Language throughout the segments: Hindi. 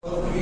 मेरी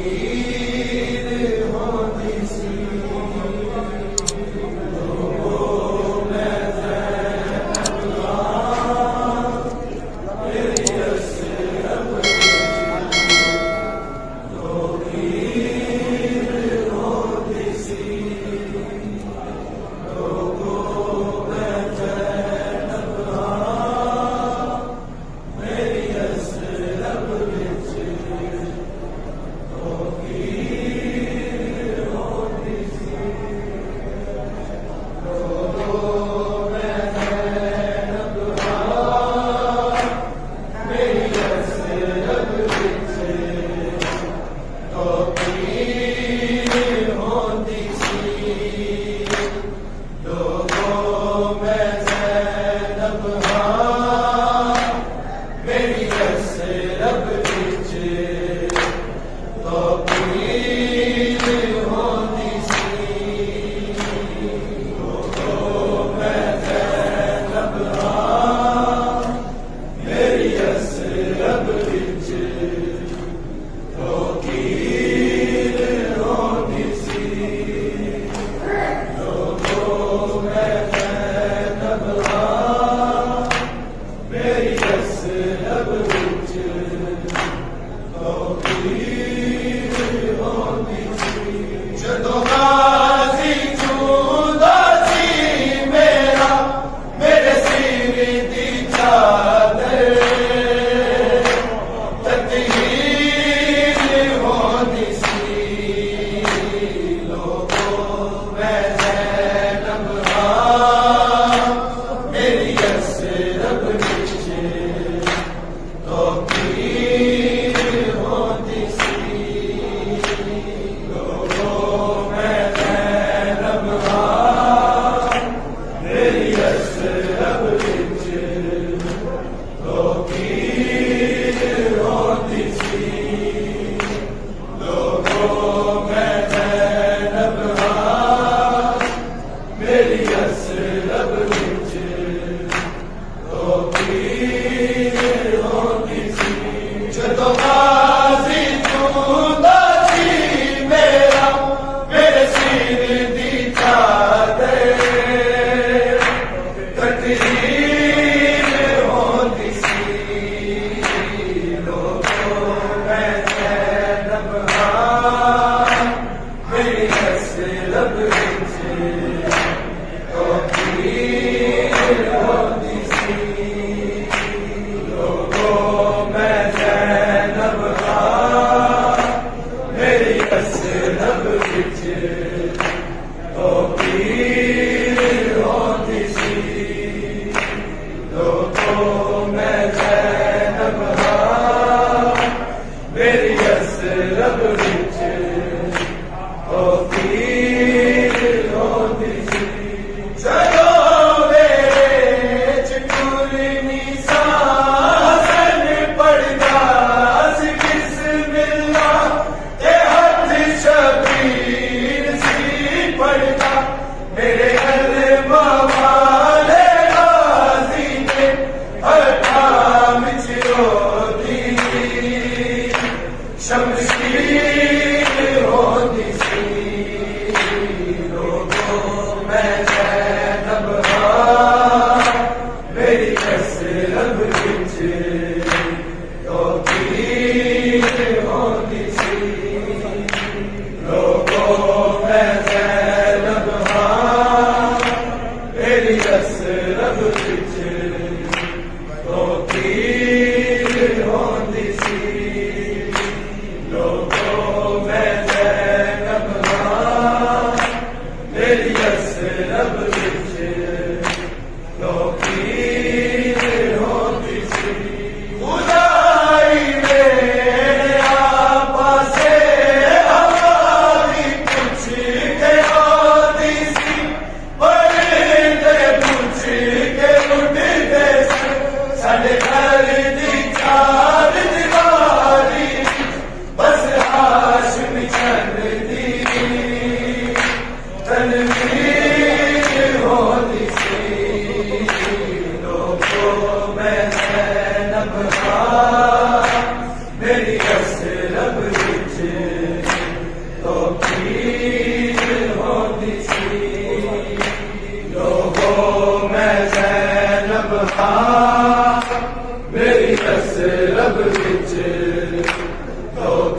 कसरत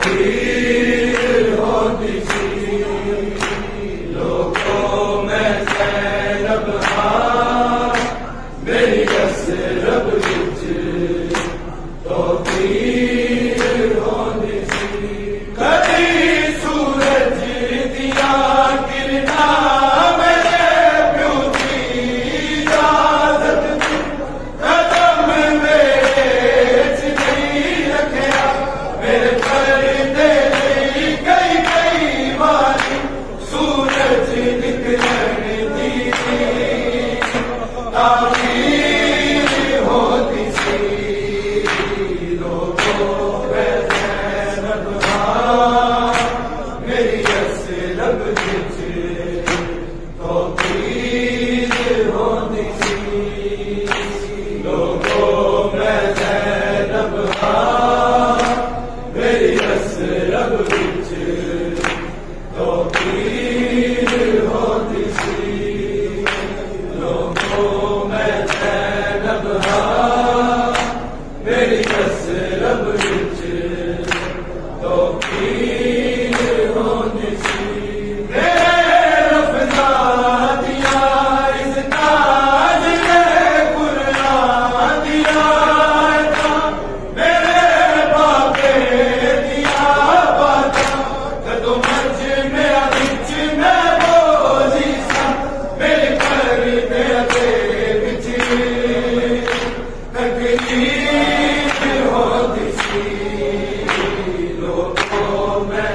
पीर होती सी लोगों में ज़ैनब हाँ मेरी कसरत विच तो पीर होती सी कभी सूरज दिया गिरना मेरे प्यो की इजाजत थी कदम मेरे च नहीं रखया मेरे पर्दे कई कई बारी सूरज निकलन दी ताकीर होती सी लोगों में ज़ैनब हाँ मेरी असलब विच तो पीर होती सी लोगों में ज़ैनब हाँ मेरी असलब विच तो पीर होती सी लोगों में ज़ैनब हाँ मेरी असलब विच तो पीर होती सी मेरे रफ़्ता दिया इस ताज ने कुरान दिया था मेरे बापे दिया बाता कदों मर्ज मेरा बिच में बोली सा मेरे पर्दे दे बिच तकलीफ होती सी लोगों में